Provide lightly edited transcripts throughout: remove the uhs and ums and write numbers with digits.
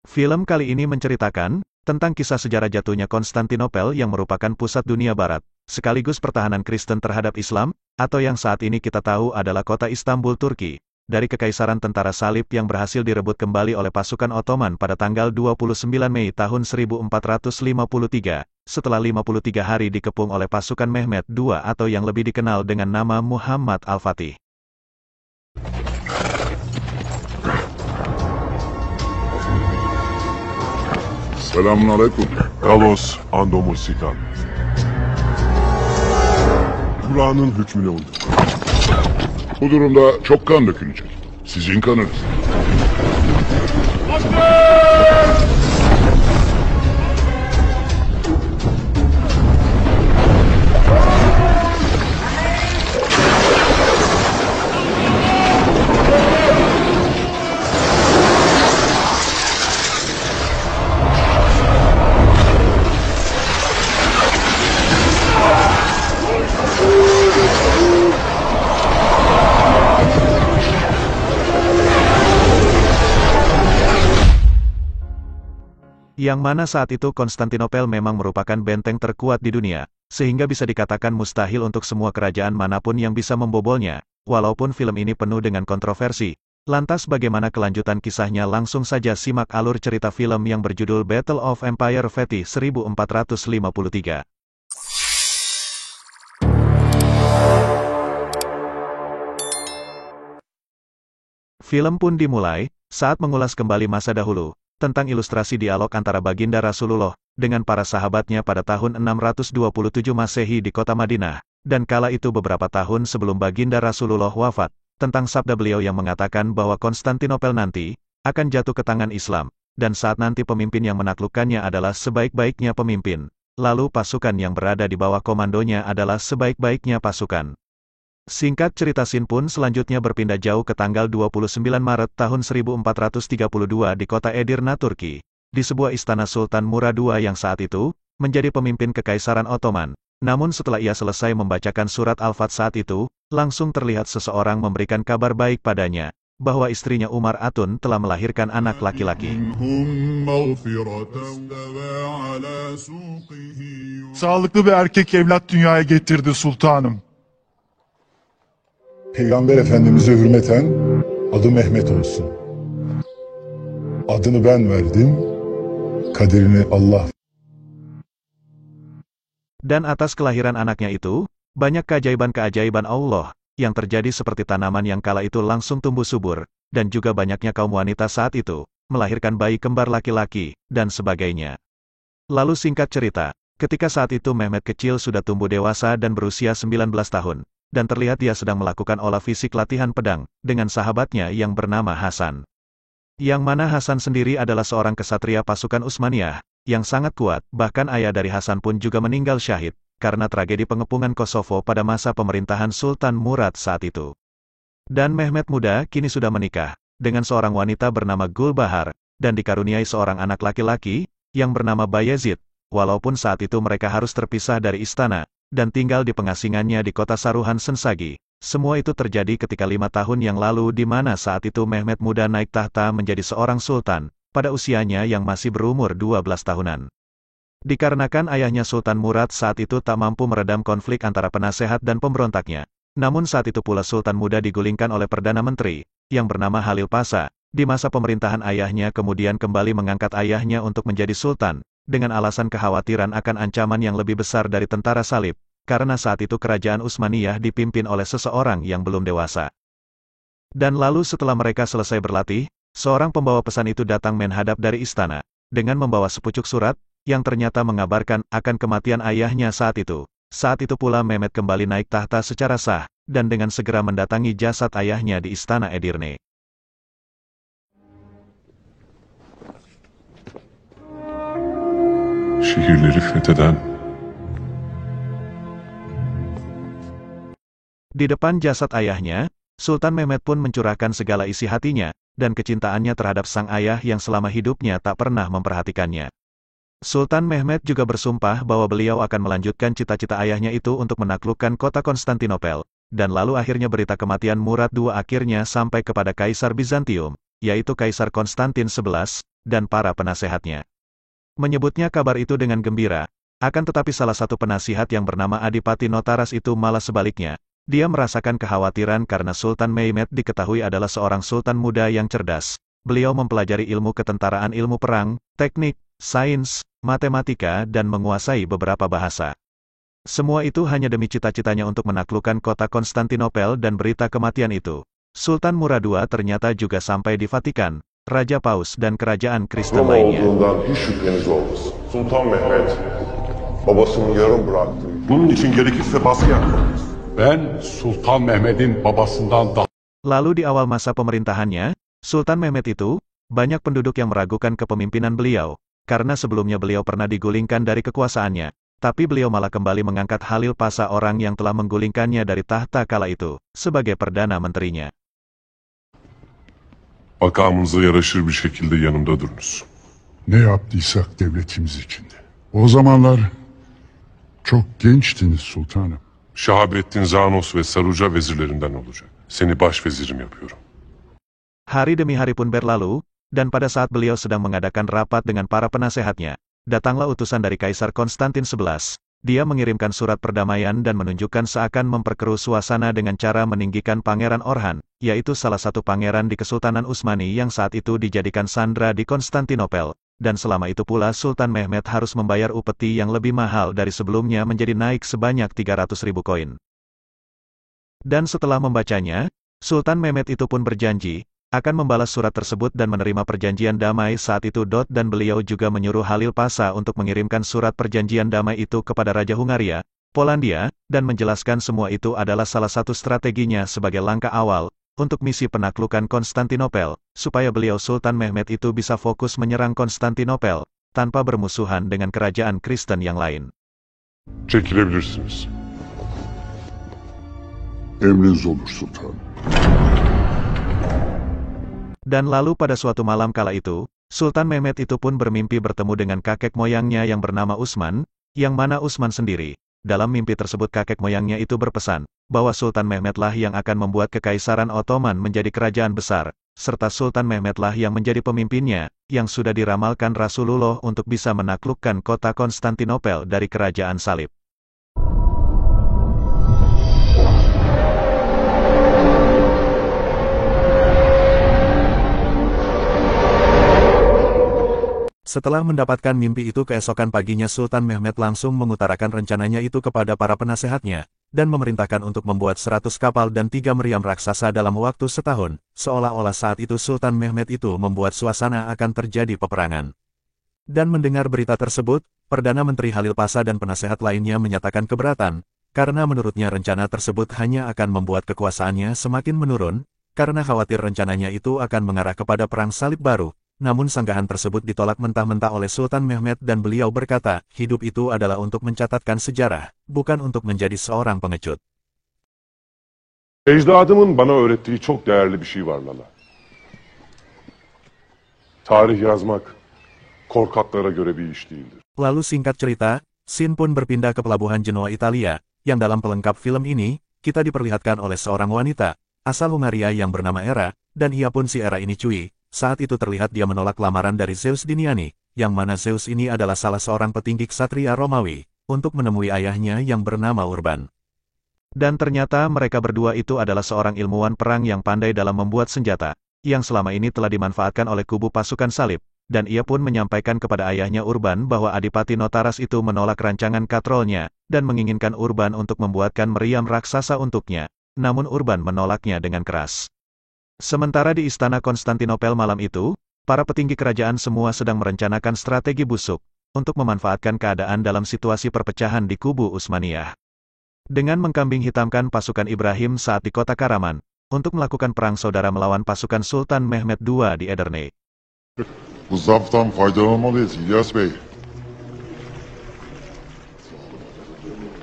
Film kali ini menceritakan tentang kisah sejarah jatuhnya Konstantinopel yang merupakan pusat dunia barat, sekaligus pertahanan Kristen terhadap Islam, atau yang saat ini kita tahu adalah kota Istanbul, Turki, dari kekaisaran tentara salib yang berhasil direbut kembali oleh pasukan Ottoman pada tanggal 29 Mei tahun 1453, setelah 53 hari dikepung oleh pasukan Mehmed II atau yang lebih dikenal dengan nama Muhammad Al-Fatih. Selamünaleyküm. Kalos Andomosikan. Buranın hükmüne uydum. Bu durumda çok kan dökülecek. Sizin kanınız. Yang mana saat itu Konstantinopel memang merupakan benteng terkuat di dunia, sehingga bisa dikatakan mustahil untuk semua kerajaan manapun yang bisa membobolnya, walaupun film ini penuh dengan kontroversi. Lantas bagaimana kelanjutan kisahnya? Langsung saja simak alur cerita film yang berjudul Battle of Empire Fatih 1453. Film pun dimulai saat mengulas kembali masa dahulu, tentang ilustrasi dialog antara Baginda Rasulullah dengan para sahabatnya pada tahun 627 Masehi di kota Madinah, dan kala itu beberapa tahun sebelum Baginda Rasulullah wafat, tentang sabda beliau yang mengatakan bahwa Konstantinopel nanti akan jatuh ke tangan Islam, dan saat nanti pemimpin yang menaklukkannya adalah sebaik-baiknya pemimpin, lalu pasukan yang berada di bawah komandonya adalah sebaik-baiknya pasukan. Singkat cerita, scene pun selanjutnya berpindah jauh ke tanggal 29 Maret tahun 1432 di kota Edirne, Turki, di sebuah istana Sultan Murad II yang saat itu menjadi pemimpin Kekaisaran Ottoman. Namun setelah ia selesai membacakan surat Al-Fat saat itu, langsung terlihat seseorang memberikan kabar baik padanya, bahwa istrinya Umar Atun telah melahirkan anak laki-laki. Sağlıklı bir erkek evlat dünyaya getirdi sultanım. Peygamber Efendimiz'e hürmeten adı Mehmet olsun. Adını ben verdim, kaderini Allah. Dan atas kelahiran anaknya itu, banyak keajaiban-keajaiban Allah yang terjadi seperti tanaman yang kala itu langsung tumbuh subur, dan juga banyaknya kaum wanita saat itu melahirkan bayi kembar laki-laki, dan sebagainya. Lalu singkat cerita, ketika saat itu Mehmet kecil sudah tumbuh dewasa dan berusia 19 tahun. Dan terlihat dia sedang melakukan olah fisik latihan pedang, dengan sahabatnya yang bernama Hasan. Yang mana Hasan sendiri adalah seorang kesatria pasukan Utsmaniyah, yang sangat kuat, bahkan ayah dari Hasan pun juga meninggal syahid, karena tragedi pengepungan Kosovo pada masa pemerintahan Sultan Murad saat itu. Dan Mehmet muda kini sudah menikah, dengan seorang wanita bernama Gulbahar, dan dikaruniai seorang anak laki-laki, yang bernama Bayezid, walaupun saat itu mereka harus terpisah dari istana, dan tinggal di pengasingannya di kota Saruhan Sensagi. Semua itu terjadi ketika 5 tahun yang lalu di mana saat itu Mehmet muda naik tahta menjadi seorang sultan, pada usianya yang masih berumur 12 tahunan. Dikarenakan ayahnya Sultan Murad saat itu tak mampu meredam konflik antara penasehat dan pemberontaknya. Namun saat itu pula Sultan muda digulingkan oleh Perdana Menteri, yang bernama Halil Pasha, di masa pemerintahan ayahnya kemudian kembali mengangkat ayahnya untuk menjadi sultan, dengan alasan kekhawatiran akan ancaman yang lebih besar dari tentara salib, karena saat itu kerajaan Utsmaniyah dipimpin oleh seseorang yang belum dewasa. Dan lalu setelah mereka selesai berlatih, seorang pembawa pesan itu datang menghadap dari istana, dengan membawa sepucuk surat, yang ternyata mengabarkan akan kematian ayahnya saat itu. Saat itu pula Mehmet kembali naik tahta secara sah, dan dengan segera mendatangi jasad ayahnya di istana Edirne. Şehirleri fetheden Di depan jasad ayahnya, Sultan Mehmet pun mencurahkan segala isi hatinya, dan kecintaannya terhadap sang ayah yang selama hidupnya tak pernah memperhatikannya. Sultan Mehmet juga bersumpah bahwa beliau akan melanjutkan cita-cita ayahnya itu untuk menaklukkan kota Konstantinopel, dan lalu akhirnya berita kematian Murad II akhirnya sampai kepada Kaisar Bizantium, yaitu Kaisar Konstantin XI, dan para penasehatnya. Menyebutnya kabar itu dengan gembira, akan tetapi salah satu penasihat yang bernama Adipati Notaras itu malah sebaliknya. Dia merasakan kekhawatiran karena Sultan Mehmed diketahui adalah seorang sultan muda yang cerdas. Beliau mempelajari ilmu ketentaraan, ilmu perang, teknik, sains, matematika, dan menguasai beberapa bahasa. Semua itu hanya demi cita-citanya untuk menaklukkan kota Konstantinopel, dan berita kematian itu, Sultan Murad II ternyata juga sampai di Vatikan, Raja Paus dan kerajaan Kristen Roma lainnya. olduğundan hiç şüpheniz olmasın. Sultan Mehmet babasını yarım bıraktı. Bunun için gerekirse baskı yapmalıyız. Ben Sultan Mehmet'in babasından daha Lalu di awal masa pemerintahannya, Sultan Mehmed itu, banyak penduduk yang meragukan kepemimpinan beliau, karena sebelumnya beliau pernah digulingkan dari kekuasaannya, tapi beliau malah kembali mengangkat Halil Pasha, orang yang telah menggulingkannya dari tahta kala itu, sebagai Perdana Menterinya. Makamınıza yaraşır bir şekilde yanımda durunuz. ne yaptıysak devletimiz içinde. O zamanlar çok gençtiniz sultanım. Şahabettin Zanos ve Saruca vezirlerinden olacak. Seni başvezirim yapıyorum. Hari demi hari pun berlalu, dan pada saat beliau sedang mengadakan rapat dengan para penasehatnya, datanglah utusan dari Kaisar Konstantin XI. Dia mengirimkan surat perdamaian dan menunjukkan seakan memperkeruh suasana dengan cara meninggikan Pangeran Orhan, yaitu salah satu pangeran di Kesultanan Utsmani yang saat itu dijadikan sandra di Konstantinopel, dan selama itu pula Sultan Mehmed harus membayar upeti yang lebih mahal dari sebelumnya menjadi naik sebanyak 300.000 koin. Dan setelah membacanya, Sultan Mehmed itu pun berjanji akan membalas surat tersebut dan menerima perjanjian damai saat itu. Dan beliau juga menyuruh Halil Pasha untuk mengirimkan surat perjanjian damai itu kepada Raja Hungaria, Polandia, dan menjelaskan semua itu adalah salah satu strateginya sebagai langkah awal untuk misi penaklukan Konstantinopel, supaya beliau Sultan Mehmed itu bisa fokus menyerang Konstantinopel tanpa bermusuhan dengan kerajaan Kristen yang lain. Çekilebilirsiniz. Emriniz olur sultanım. Dan lalu pada suatu malam kala itu, Sultan Mehmed itu pun bermimpi bertemu dengan kakek moyangnya yang bernama Utsman, yang mana Utsman sendiri. Dalam mimpi tersebut kakek moyangnya itu berpesan, bahwa Sultan Mehmedlah yang akan membuat Kekaisaran Ottoman menjadi kerajaan besar, serta Sultan Mehmedlah yang menjadi pemimpinnya, yang sudah diramalkan Rasulullah untuk bisa menaklukkan kota Konstantinopel dari kerajaan salib. Setelah mendapatkan mimpi itu, keesokan paginya Sultan Mehmed langsung mengutarakan rencananya itu kepada para penasehatnya, dan memerintahkan untuk membuat 100 kapal dan 3 meriam raksasa dalam waktu setahun, seolah-olah saat itu Sultan Mehmed itu membuat suasana akan terjadi peperangan. Dan mendengar berita tersebut, Perdana Menteri Halil Pasha dan penasehat lainnya menyatakan keberatan, karena menurutnya rencana tersebut hanya akan membuat kekuasaannya semakin menurun, karena khawatir rencananya itu akan mengarah kepada perang salib baru. Namun sanggahan tersebut ditolak mentah-mentah oleh Sultan Mehmed dan beliau berkata, hidup itu adalah untuk mencatatkan sejarah, bukan untuk menjadi seorang pengecut. Ecdadımın bana öğrettiği çok değerli bir şey var Lala. Tarih yazmak korkaklara göre bir iş değildir. Lalu singkat cerita, Sin pun berpindah ke pelabuhan Genoa, Italia, yang dalam pelengkap film ini, kita diperlihatkan oleh seorang wanita, asal Hungaria yang bernama Era, dan ia pun si Era ini cuy. Saat itu terlihat dia menolak lamaran dari Zeus Diniani, yang mana Zeus ini adalah salah seorang petinggi ksatria Romawi, untuk menemui ayahnya yang bernama Urban. Dan ternyata mereka berdua itu adalah seorang ilmuwan perang yang pandai dalam membuat senjata, yang selama ini telah dimanfaatkan oleh kubu pasukan salib, dan ia pun menyampaikan kepada ayahnya Urban bahwa Adipati Notaras itu menolak rancangan katrolnya, dan menginginkan Urban untuk membuatkan meriam raksasa untuknya, namun Urban menolaknya dengan keras. Sementara di Istana Konstantinopel malam itu, para petinggi kerajaan semua sedang merencanakan strategi busuk, untuk memanfaatkan keadaan dalam situasi perpecahan di kubu Utsmaniyah. Dengan mengkambing hitamkan pasukan Ibrahim saat di kota Karaman, untuk melakukan perang saudara melawan pasukan Sultan Mehmed II di Edirne. Bu zaaftan faydalanmalıyız İlyas Bey.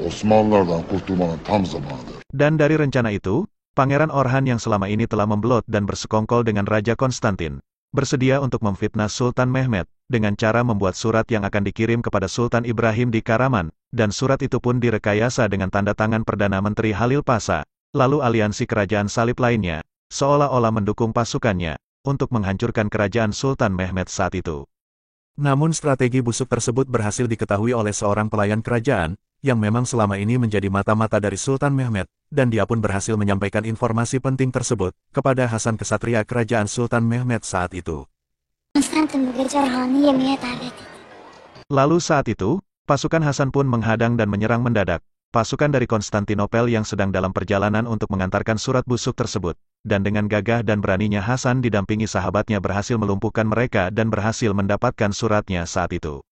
Osmanlılardan kurtulmanın tam zamanıdır. Dan dari rencana itu, Pangeran Orhan yang selama ini telah membelot dan bersekongkol dengan Raja Konstantin, bersedia untuk memfitnah Sultan Mehmed, dengan cara membuat surat yang akan dikirim kepada Sultan Ibrahim di Karaman, dan surat itu pun direkayasa dengan tanda tangan Perdana Menteri Halil Pasha, lalu aliansi kerajaan salib lainnya, seolah-olah mendukung pasukannya, untuk menghancurkan kerajaan Sultan Mehmed saat itu. Namun strategi busuk tersebut berhasil diketahui oleh seorang pelayan kerajaan, yang memang selama ini menjadi mata-mata dari Sultan Mehmed, dan dia pun berhasil menyampaikan informasi penting tersebut kepada Hasan Kesatria kerajaan Sultan Mehmed saat itu. Lalu saat itu, pasukan Hasan pun menghadang dan menyerang mendadak pasukan dari Konstantinopel yang sedang dalam perjalanan untuk mengantarkan surat busuk tersebut, dan dengan gagah dan beraninya Hasan didampingi sahabatnya berhasil melumpuhkan mereka dan berhasil mendapatkan suratnya saat itu.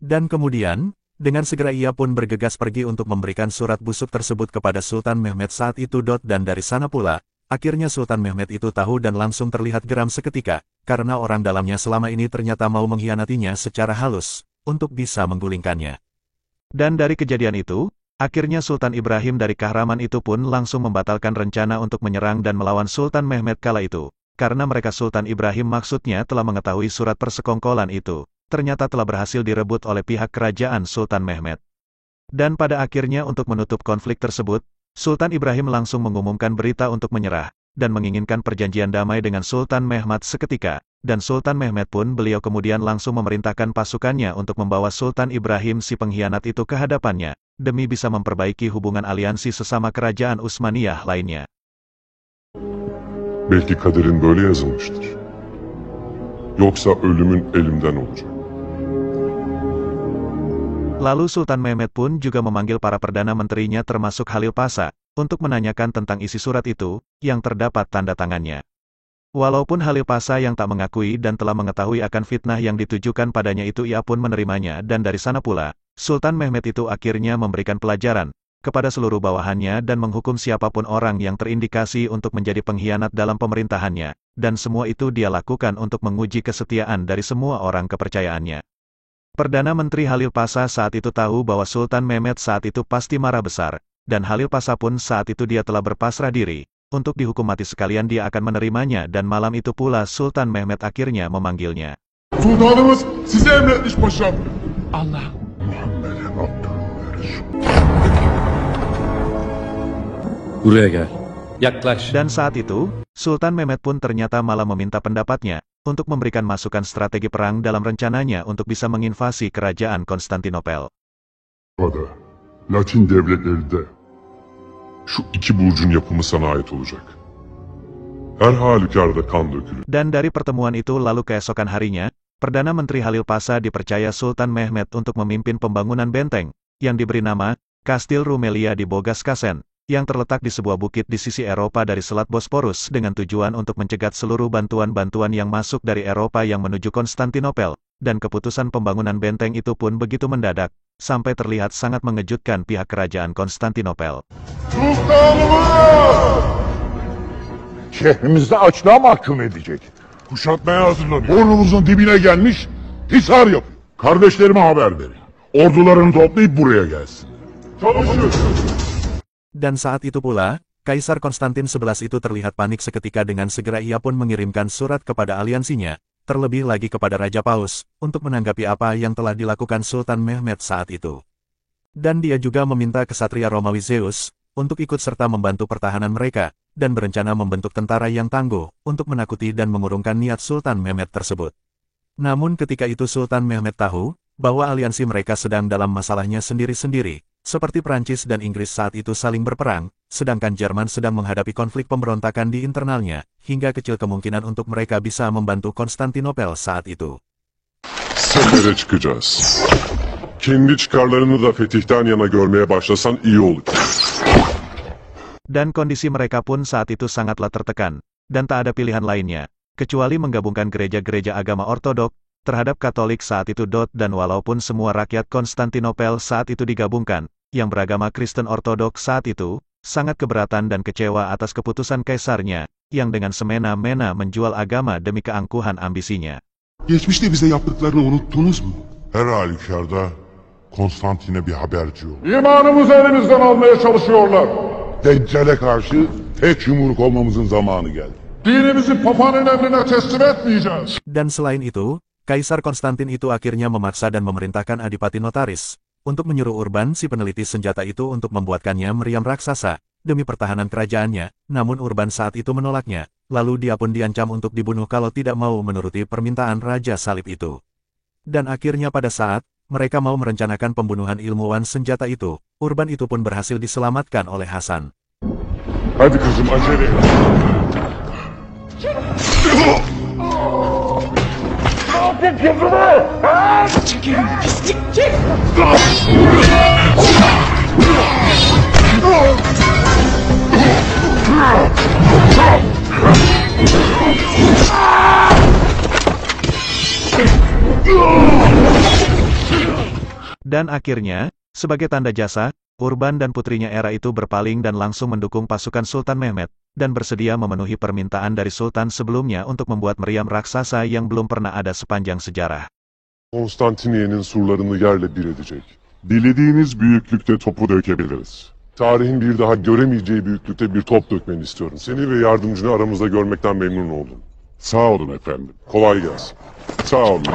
Dan kemudian, dengan segera ia pun bergegas pergi untuk memberikan surat busuk tersebut kepada Sultan Mehmed saat itu. Dan dari sana pula, akhirnya Sultan Mehmed itu tahu dan langsung terlihat geram seketika, karena orang dalamnya selama ini ternyata mau mengkhianatinya secara halus, untuk bisa menggulingkannya. Dan dari kejadian itu, akhirnya Sultan Ibrahim dari Kahraman itu pun langsung membatalkan rencana untuk menyerang dan melawan Sultan Mehmed kala itu, karena mereka Sultan Ibrahim maksudnya telah mengetahui surat persekongkolan itu ternyata telah berhasil direbut oleh pihak kerajaan Sultan Mehmed. Dan pada akhirnya untuk menutup konflik tersebut, Sultan Ibrahim langsung mengumumkan berita untuk menyerah, dan menginginkan perjanjian damai dengan Sultan Mehmed seketika, dan Sultan Mehmed pun beliau kemudian langsung memerintahkan pasukannya untuk membawa Sultan Ibrahim si pengkhianat itu ke hadapannya, demi bisa memperbaiki hubungan aliansi sesama kerajaan Utsmaniyah lainnya. Belki kaderin böyle yazılmıştır. Yoksa ölümün elimden olacak. Lalu Sultan Mehmed pun juga memanggil para perdana menterinya termasuk Halil Pasha, untuk menanyakan tentang isi surat itu, yang terdapat tanda tangannya. Walaupun Halil Pasha yang tak mengakui dan telah mengetahui akan fitnah yang ditujukan padanya itu, ia pun menerimanya, dan dari sana pula, Sultan Mehmed itu akhirnya memberikan pelajaran kepada seluruh bawahannya dan menghukum siapapun orang yang terindikasi untuk menjadi pengkhianat dalam pemerintahannya, dan semua itu dia lakukan untuk menguji kesetiaan dari semua orang kepercayaannya. Perdana Menteri Halil Pasha saat itu tahu bahwa Sultan Mehmed saat itu pasti marah besar, dan Halil Pasha pun saat itu dia telah berpasrah diri, untuk dihukum mati sekalian dia akan menerimanya, dan malam itu pula Sultan Mehmed akhirnya memanggilnya. Sultanımız size emretmiş paşam. Allah. Muhammed'e Buraya gel. Yaklaş. Dan saat itu, Sultan Mehmed pun ternyata malah meminta pendapatnya, untuk memberikan masukan strategi perang dalam rencananya untuk bisa menginvasi kerajaan Konstantinopel. Latin devletleri de şu iki burcun yapımı sana ait olacak. Her halükarda kan dökülür. Dan dari pertemuan itu lalu keesokan harinya, Perdana Menteri Halil Pasha dipercaya Sultan Mehmed untuk memimpin pembangunan benteng, yang diberi nama Kastil Rumelia di Bogaskasen, yang terletak di sebuah bukit di sisi Eropa dari Selat Bosporus dengan tujuan untuk mencegat seluruh bantuan-bantuan yang masuk dari Eropa yang menuju Konstantinopel, dan keputusan pembangunan benteng itu pun begitu mendadak, sampai terlihat sangat mengejutkan pihak kerajaan Konstantinopel. Sultanımız! Şehrimizde açlığa mahkum edecek. Kuşatmaya hazırlanıyor. Burnumuzun dibine gelmiş, hisar yapıyor. Kardeşlerime haber verin. Ordularını toplayıp buraya gelsin. Çalışın! Dan saat itu pula, Kaisar Konstantin XI itu terlihat panik seketika dengan segera ia pun mengirimkan surat kepada aliansinya, terlebih lagi kepada Raja Paus, untuk menanggapi apa yang telah dilakukan Sultan Mehmed saat itu. Dan dia juga meminta kesatria Romawi Zeus, untuk ikut serta membantu pertahanan mereka, dan berencana membentuk tentara yang tangguh, untuk menakuti dan mengurungkan niat Sultan Mehmed tersebut. Namun ketika itu Sultan Mehmed tahu, bahwa aliansi mereka sedang dalam masalahnya sendiri-sendiri, seperti Prancis dan Inggris saat itu saling berperang, sedangkan Jerman sedang menghadapi konflik pemberontakan di internalnya, hingga kecil kemungkinan untuk mereka bisa membantu Konstantinopel saat itu. Sefere çıkacağız. Kendi çıkarlarını da fetihten yana görmeye başlasan iyi olur. Dan kondisi mereka pun saat itu sangatlah tertekan, dan tak ada pilihan lainnya, kecuali menggabungkan gereja-gereja agama ortodok terhadap Katolik saat itu. Dan walaupun semua rakyat Konstantinopel saat itu digabungkan, yang beragama Kristen Ortodok saat itu, sangat keberatan dan kecewa atas keputusan kaisarnya, yang dengan semena-mena menjual agama demi keangkuhan ambisinya. Geçmişte bize yaptıklarını unuttunuz mu? Her halükarda Konstantin'e bir haberci ol. İmanımızı elimizden almaya çalışıyorlar. Deccale karşı tek yumruk olmamızın zamanı geldi. Dinimizi Papa'nın emrine teslim etmeyeceğiz. Dan selain itu, Kaisar Konstantin itu akhirnya memaksa dan memerintahkan Adipati Notaris untuk menyuruh Urban si peneliti senjata itu untuk membuatkannya meriam raksasa demi pertahanan kerajaannya, namun Urban saat itu menolaknya, lalu dia pun diancam untuk dibunuh kalau tidak mau menuruti permintaan Raja Salib itu. Dan akhirnya pada saat mereka mau merencanakan pembunuhan ilmuwan senjata itu, Urban itu pun berhasil diselamatkan oleh Hasan. Hadi kızım acele et. Dan akhirnya, sebagai tanda jasa, Urban dan putrinya Era itu berpaling dan langsung mendukung pasukan Sultan Mehmet, dan bersedia memenuhi permintaan dari Sultan sebelumnya untuk membuat meriam raksasa yang belum pernah ada sepanjang sejarah. Konstantiniye'nin surlarını yerle bir edecek. Dilediğiniz büyüklükte topu dökebiliriz. Tarihin bir daha göremeyeceği büyüklükte bir top dökmeni istiyorum. Seni ve yardımcını aramızda görmekten memnun oldum. Sağ olun efendim. Kolay gelsin. Sağ olun.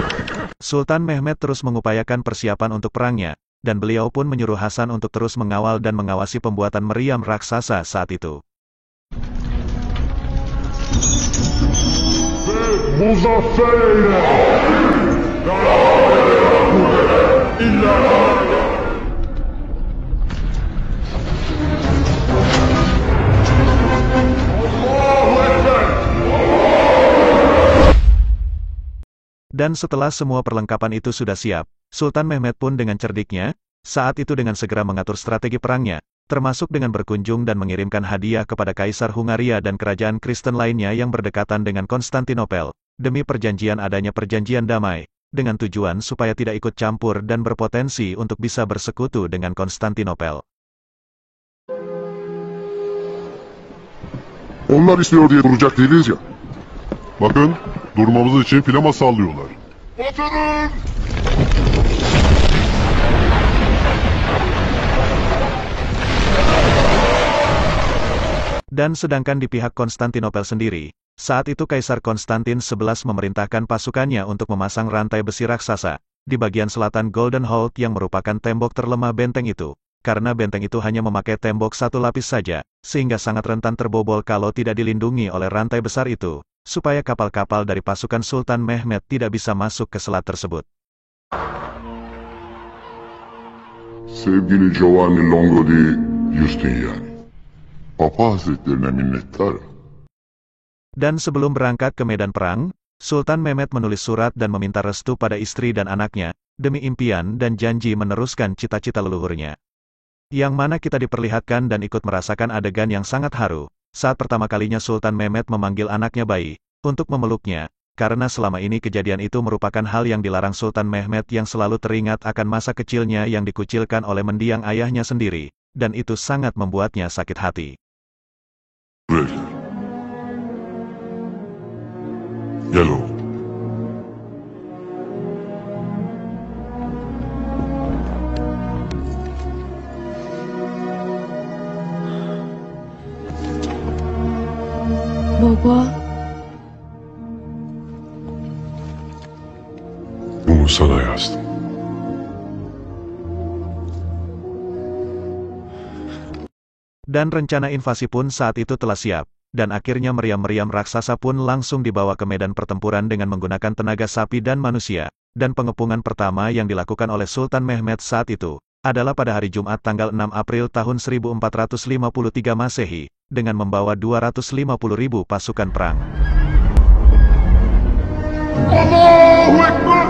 Sultan Mehmet terus mengupayakan persiapan untuk perangnya, dan beliau pun menyuruh Hasan untuk terus mengawal dan mengawasi pembuatan meriam raksasa saat itu. Muzaffer eyle. Dan setelah semua perlengkapan itu sudah siap, Sultan Mehmet pun dengan cerdiknya, saat itu dengan segera mengatur strategi perangnya, termasuk dengan berkunjung dan mengirimkan hadiah kepada Kaisar Hungaria dan kerajaan Kristen lainnya yang berdekatan dengan Konstantinopel, demi perjanjian adanya perjanjian damai, dengan tujuan supaya tidak ikut campur dan berpotensi untuk bisa bersekutu dengan Konstantinopel. Onlar istiyor diye duracak değiliz ya. Bakın, durmamız için flama sallıyorlar. Batırın! Dan sedangkan di pihak Konstantinopel sendiri, saat itu Kaisar Konstantin XI memerintahkan pasukannya untuk memasang rantai besi raksasa di bagian selatan Golden Hold yang merupakan tembok terlemah benteng itu, karena benteng itu hanya memakai tembok satu lapis saja, sehingga sangat rentan terbobol kalau tidak dilindungi oleh rantai besar itu, supaya kapal-kapal dari pasukan Sultan Mehmet tidak bisa masuk ke selat tersebut. Sevgili Giovanni Longo di Justiniani. Papa Hazretlerine minnettarım. Dan sebelum berangkat ke medan perang, Sultan Mehmet menulis surat dan meminta restu pada istri dan anaknya, demi impian dan janji meneruskan cita-cita leluhurnya. Yang mana kita diperlihatkan dan ikut merasakan adegan yang sangat haru, saat pertama kalinya Sultan Mehmet memanggil anaknya bayi, untuk memeluknya, karena selama ini kejadian itu merupakan hal yang dilarang Sultan Mehmet yang selalu teringat akan masa kecilnya yang dikucilkan oleh mendiang ayahnya sendiri, dan itu sangat membuatnya sakit hati. Gel oğlum. Baba, Bunu sana yazdım. Dan rencana invasi pun saat itu telah siap, dan akhirnya meriam-meriam raksasa pun langsung dibawa ke medan pertempuran dengan menggunakan tenaga sapi dan manusia, dan pengepungan pertama yang dilakukan oleh Sultan Mehmet saat itu, adalah pada hari Jumat tanggal 6 April tahun 1453 Masehi, dengan membawa 250.000 pasukan perang. Allahu Ekber!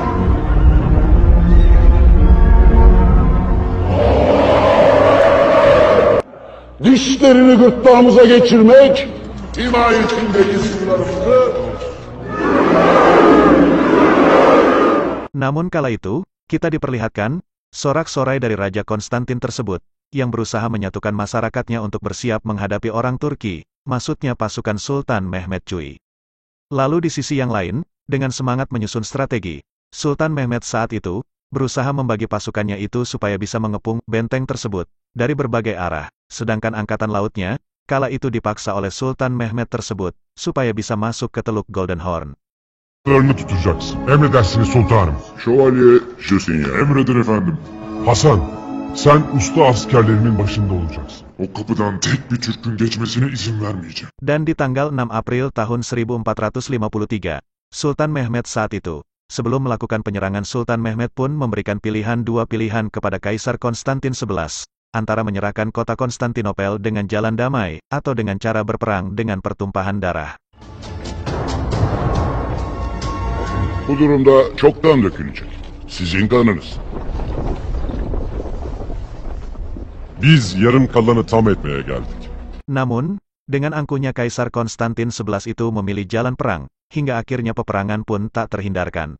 Dişlerini gırtlağımıza geçirmek, himayetindeki sınırlarımızı... Namun kala itu, kita diperlihatkan, sorak-sorai dari Raja Konstantin tersebut, yang berusaha menyatukan masyarakatnya untuk bersiap menghadapi orang Turki, maksudnya pasukan Sultan Mehmet cuy. Lalu di sisi yang lain, dengan semangat menyusun strategi, Sultan Mehmet saat itu, berusaha membagi pasukannya itu supaya bisa mengepung benteng tersebut, dari berbagai arah, sedangkan angkatan lautnya, kala itu dipaksa oleh Sultan Mehmet tersebut, supaya bisa masuk ke Teluk Golden Horn. Sınırlarını tutacaksın. Emredersiniz sultanım. Şövalye Justinien. Emredin efendim. Hasan, sen usta askerlerimin başında olacaksın. O kapıdan tek bir Türk'ün geçmesine izin vermeyeceğim. Dan di tanggal 6 April tahun 1453, Sultan Mehmet saat itu, sebelum melakukan penyerangan Sultan Mehmet pun memberikan dua pilihan kepada Kaisar Konstantin XI, antara menyerahkan kota Konstantinopel dengan jalan damai, atau dengan cara berperang dengan pertumpahan darah. Bu durumda çoktan dökülecek. Sizin kanınız. Biz yarım kalanı tam etmeye geldik. Namun, dengan angkuhnya Kaisar Konstantin XI itu memilih jalan perang, hingga akhirnya peperangan pun tak terhindarkan.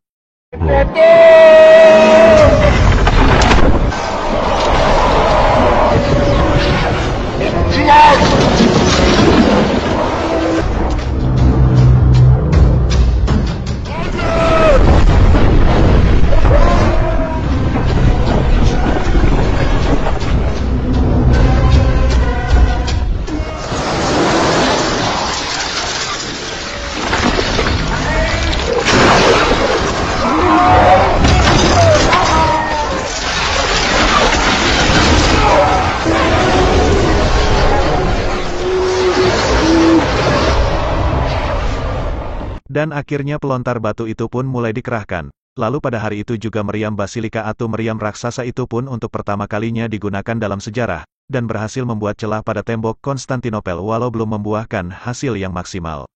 Dan akhirnya pelontar batu itu pun mulai dikerahkan. Lalu pada hari itu juga meriam basilika atau meriam raksasa itu pun untuk pertama kalinya digunakan dalam sejarah, dan berhasil membuat celah pada tembok Konstantinopel walau belum membuahkan hasil yang maksimal.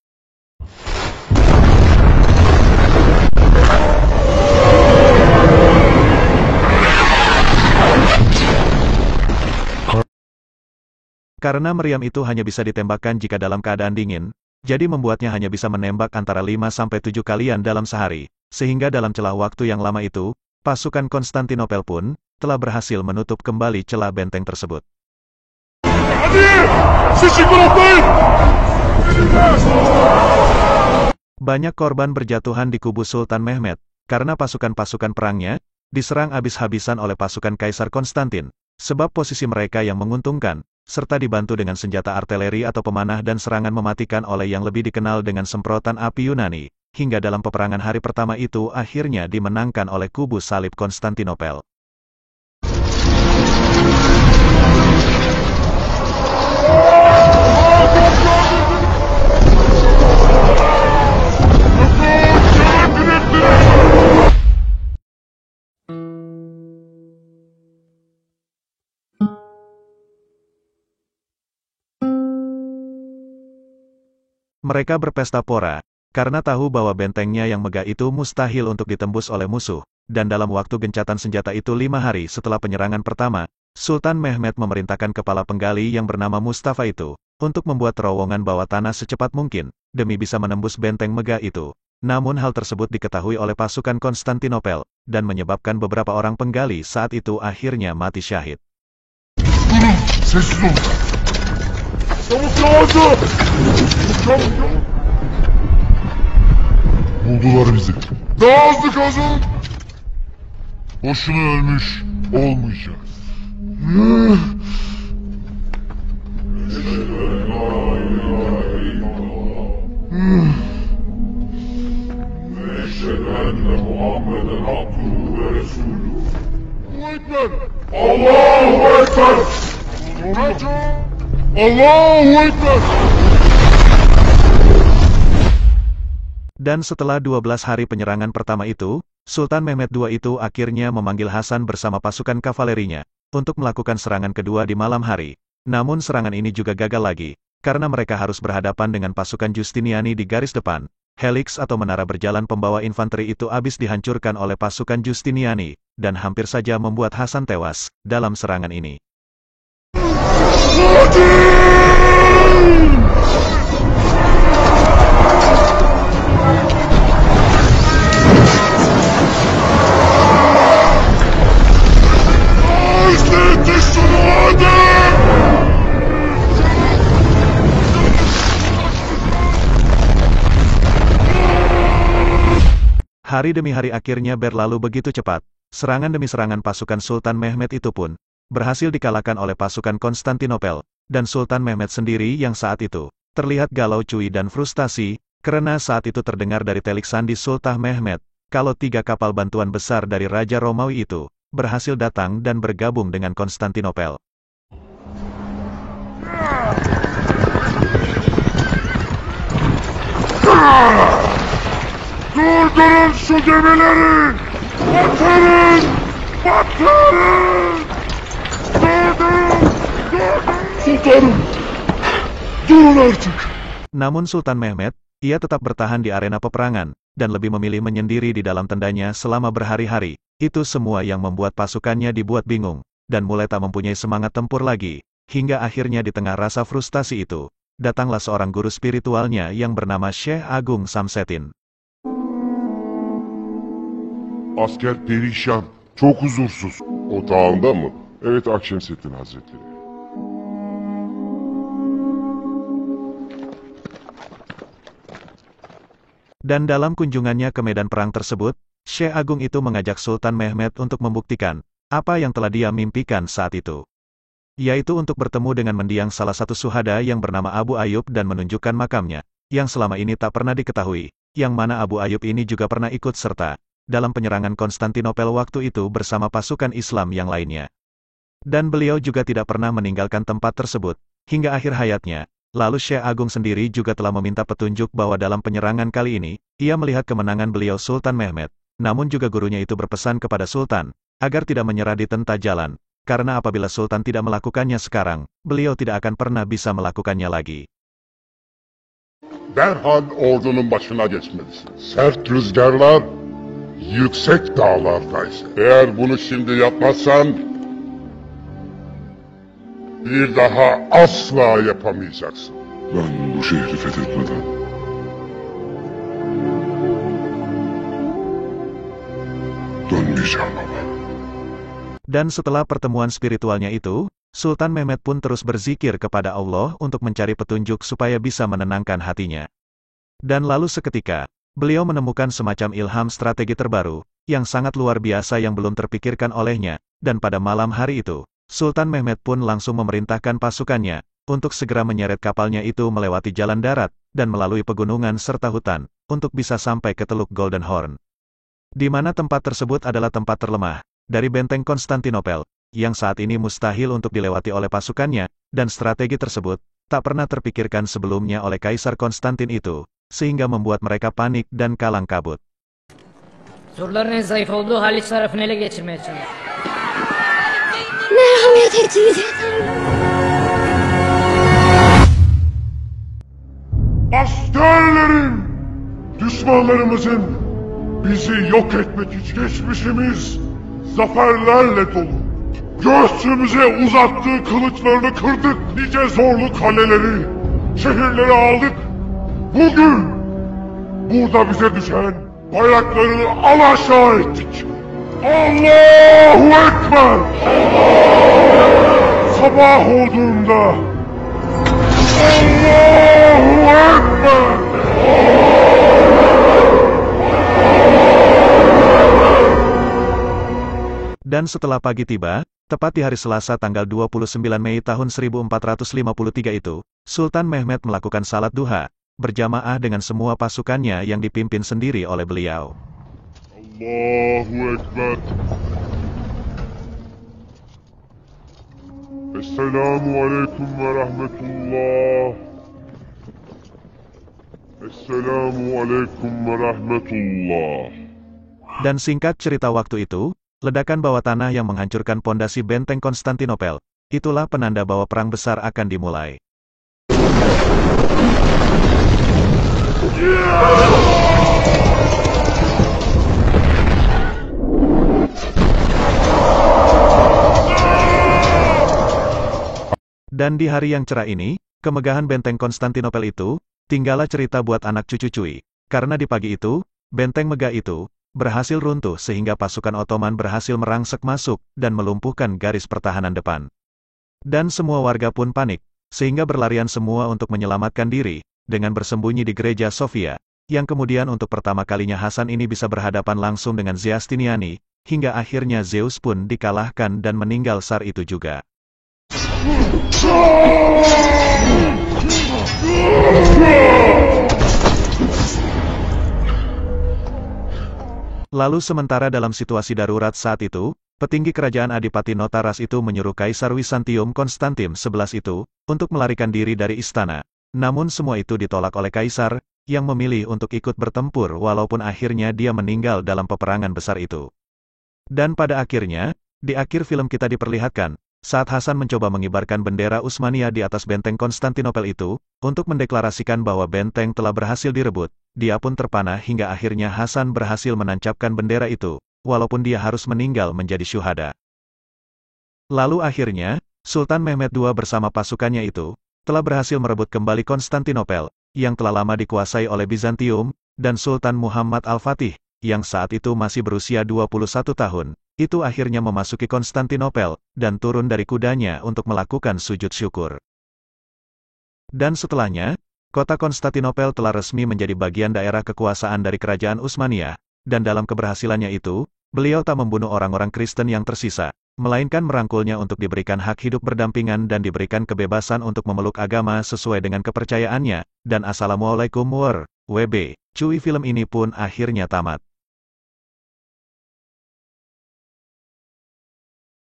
Karena meriam itu hanya bisa ditembakkan jika dalam keadaan dingin, jadi membuatnya hanya bisa menembak antara 5-7 kalian dalam sehari, sehingga dalam celah waktu yang lama itu, pasukan Konstantinopel pun telah berhasil menutup kembali celah benteng tersebut. Banyak korban berjatuhan di kubu Sultan Mehmet, karena pasukan-pasukan perangnya diserang habis-habisan oleh pasukan Kaisar Konstantin, sebab posisi mereka yang menguntungkan, serta dibantu dengan senjata artileri atau pemanah dan serangan mematikan oleh yang lebih dikenal dengan semprotan api Yunani, hingga dalam peperangan hari pertama itu akhirnya dimenangkan oleh kubu salib Konstantinopel. Mereka berpesta pora, karena tahu bahwa bentengnya yang megah itu mustahil untuk ditembus oleh musuh, dan dalam waktu gencatan senjata itu 5 hari setelah penyerangan pertama, Sultan Mehmet memerintahkan kepala penggali yang bernama Mustafa itu, untuk membuat terowongan bawah tanah secepat mungkin, demi bisa menembus benteng megah itu. Namun hal tersebut diketahui oleh pasukan Konstantinopel, dan menyebabkan beberapa orang penggali saat itu akhirnya mati syahid. Sessiz olun. Çabuk yavaşla. Çabuk. Buldular bizi. Daha hızlı kazın. Boşuna ölmüş olmayacağız. Allahu Ekber. Allahu Ekber. Dan setelah 12 hari penyerangan pertama itu, Sultan Mehmet II itu akhirnya memanggil Hasan bersama pasukan kavalerinya, untuk melakukan serangan kedua di malam hari. Namun serangan ini juga gagal lagi, karena mereka harus berhadapan dengan pasukan Justiniani di garis depan. Helix atau menara berjalan pembawa infanteri itu habis dihancurkan oleh pasukan Justiniani, dan hampir saja membuat Hasan tewas dalam serangan ini. Hari demi hari akhirnya berlalu begitu cepat, serangan demi serangan pasukan Sultan Mehmet itu pun berhasil dikalahkan oleh pasukan Konstantinopel, dan Sultan Mehmed sendiri yang saat itu terlihat galau cuy dan frustasi, karena saat itu terdengar dari telik sandi Sultan Mehmed, kalau 3 kapal bantuan besar dari Raja Romawi itu berhasil datang dan bergabung dengan Konstantinopel. Durdurun şu gemileri! Batırın! Batırın! Durdurun! Sultanım! Durun artık! Namun Sultan Mehmed, ia tetap bertahan di arena peperangan, dan lebih memilih menyendiri di dalam tendanya selama berhari-hari. Itu semua yang membuat pasukannya dibuat bingung, dan mulai tak mempunyai semangat tempur lagi, hingga akhirnya di tengah rasa frustasi itu, datanglah seorang guru spiritualnya yang bernama Syekh Agung Samsetin. Asker perişan, çok huzursuz. Otağında mı? Evet, Akşemseddin Hazretleri. Dan dalam kunjungannya ke medan perang tersebut, Syekh Agung itu mengajak Sultan Mehmed untuk membuktikan apa yang telah dia mimpikan saat itu. Yaitu untuk bertemu dengan mendiang salah satu suhada yang bernama Abu Ayyub dan menunjukkan makamnya, yang selama ini tak pernah diketahui, yang mana Abu Ayyub ini juga pernah ikut serta dalam penyerangan Konstantinopel waktu itu bersama pasukan Islam yang lainnya. Dan beliau juga tidak pernah meninggalkan tempat tersebut, hingga akhir hayatnya. Lalu Syekh Agung sendiri juga telah meminta petunjuk bahwa dalam penyerangan kali ini, ia melihat kemenangan beliau Sultan Mehmed. Namun juga gurunya itu berpesan kepada Sultan, agar tidak menyerah di tengah jalan, karena apabila Sultan tidak melakukannya sekarang, beliau tidak akan pernah bisa melakukannya lagi. Derhal ordunun başına geçmelisin. Sert rüzgarlar, yüksek dağlardaysa. Eğer bunu şimdi yapmazsan, bir daha asla yapamayacaksın. Ben bu şehri fethetmeden dönmeyeceğim baba. Dan setelah pertemuan spiritualnya itu, Sultan Mehmed pun terus berzikir kepada Allah untuk mencari petunjuk supaya bisa menenangkan hatinya. Dan lalu seketika, beliau menemukan semacam ilham strategi terbaru, yang sangat luar biasa yang belum terpikirkan olehnya, dan pada malam hari itu, Sultan Mehmed pun langsung memerintahkan pasukannya, untuk segera menyeret kapalnya itu melewati jalan darat, dan melalui pegunungan serta hutan, untuk bisa sampai ke Teluk Golden Horn. Di mana tempat tersebut adalah tempat terlemah, dari benteng Konstantinopel, yang saat ini mustahil untuk dilewati oleh pasukannya, dan strategi tersebut, tak pernah terpikirkan sebelumnya oleh Kaisar Konstantin itu, sehingga membuat mereka panik dan kalang kabut. Surların en zayıf olduğu Haliç tarafını ele geçirmeye çalışıyor. Merhamet edin. Askerlerim! Düşmanlarımızın bizi yok etmek için geçmişimiz zaferlerle dolu. Göğsümüze uzattığı kılıçlarını kırdık, nice zorlu kaleleri, şehirleri aldık. Bugün burada bize düşen bayrakları alaşağı ettik. Allahu Ekber! Sabah olduğunda Allahu Ekber! Dan setelah pagi tiba, tepat di hari Selasa tanggal 29 Mei tahun 1453 itu, Sultan Mehmed melakukan salat duha, berjamaah dengan semua pasukannya yang dipimpin sendiri oleh beliau. Allahu Ekber! Esselamu Aleyküm ve Rahmetullah! Esselamu Aleyküm ve Rahmetullah! Dan singkat cerita waktu itu, ledakan bawah tanah yang menghancurkan pondasi benteng Konstantinopel, itulah penanda bahwa perang besar akan dimulai. Dan di hari yang cerah ini, kemegahan benteng Konstantinopel itu, tinggallah cerita buat anak cucu cuy, karena di pagi itu, benteng megah itu berhasil runtuh sehingga pasukan Ottoman berhasil merangsek masuk dan melumpuhkan garis pertahanan depan. Dan semua warga pun panik, sehingga berlarian semua untuk menyelamatkan diri, dengan bersembunyi di gereja Sofia, yang kemudian untuk pertama kalinya Hasan ini bisa berhadapan langsung dengan Giustiniani, hingga akhirnya Zeus pun dikalahkan dan meninggal saat itu juga. Lalu sementara dalam situasi darurat saat itu, petinggi kerajaan Adipati Notaras itu menyuruh Kaisar Wisantium Konstantin XI itu, untuk melarikan diri dari istana. Namun semua itu ditolak oleh Kaisar, yang memilih untuk ikut bertempur walaupun akhirnya dia meninggal dalam peperangan besar itu. Dan pada akhirnya, di akhir film kita diperlihatkan, saat Hasan mencoba mengibarkan bendera Utsmania di atas benteng Konstantinopel itu, untuk mendeklarasikan bahwa benteng telah berhasil direbut, dia pun terpana hingga akhirnya Hasan berhasil menancapkan bendera itu, walaupun dia harus meninggal menjadi syuhada. Lalu akhirnya, Sultan Mehmed II bersama pasukannya itu, telah berhasil merebut kembali Konstantinopel, yang telah lama dikuasai oleh Bizantium, dan Sultan Muhammad Al-Fatih, yang saat itu masih berusia 21 tahun, itu akhirnya memasuki Konstantinopel, dan turun dari kudanya untuk melakukan sujud syukur. Dan setelahnya, kota Konstantinopel telah resmi menjadi bagian daerah kekuasaan dari Kerajaan Utsmania, dan dalam keberhasilannya itu, beliau tak membunuh orang-orang Kristen yang tersisa, melainkan merangkulnya untuk diberikan hak hidup berdampingan dan diberikan kebebasan untuk memeluk agama sesuai dengan kepercayaannya, dan Assalamualaikum warahmatullahi wabarakatuh. Film ini pun akhirnya tamat.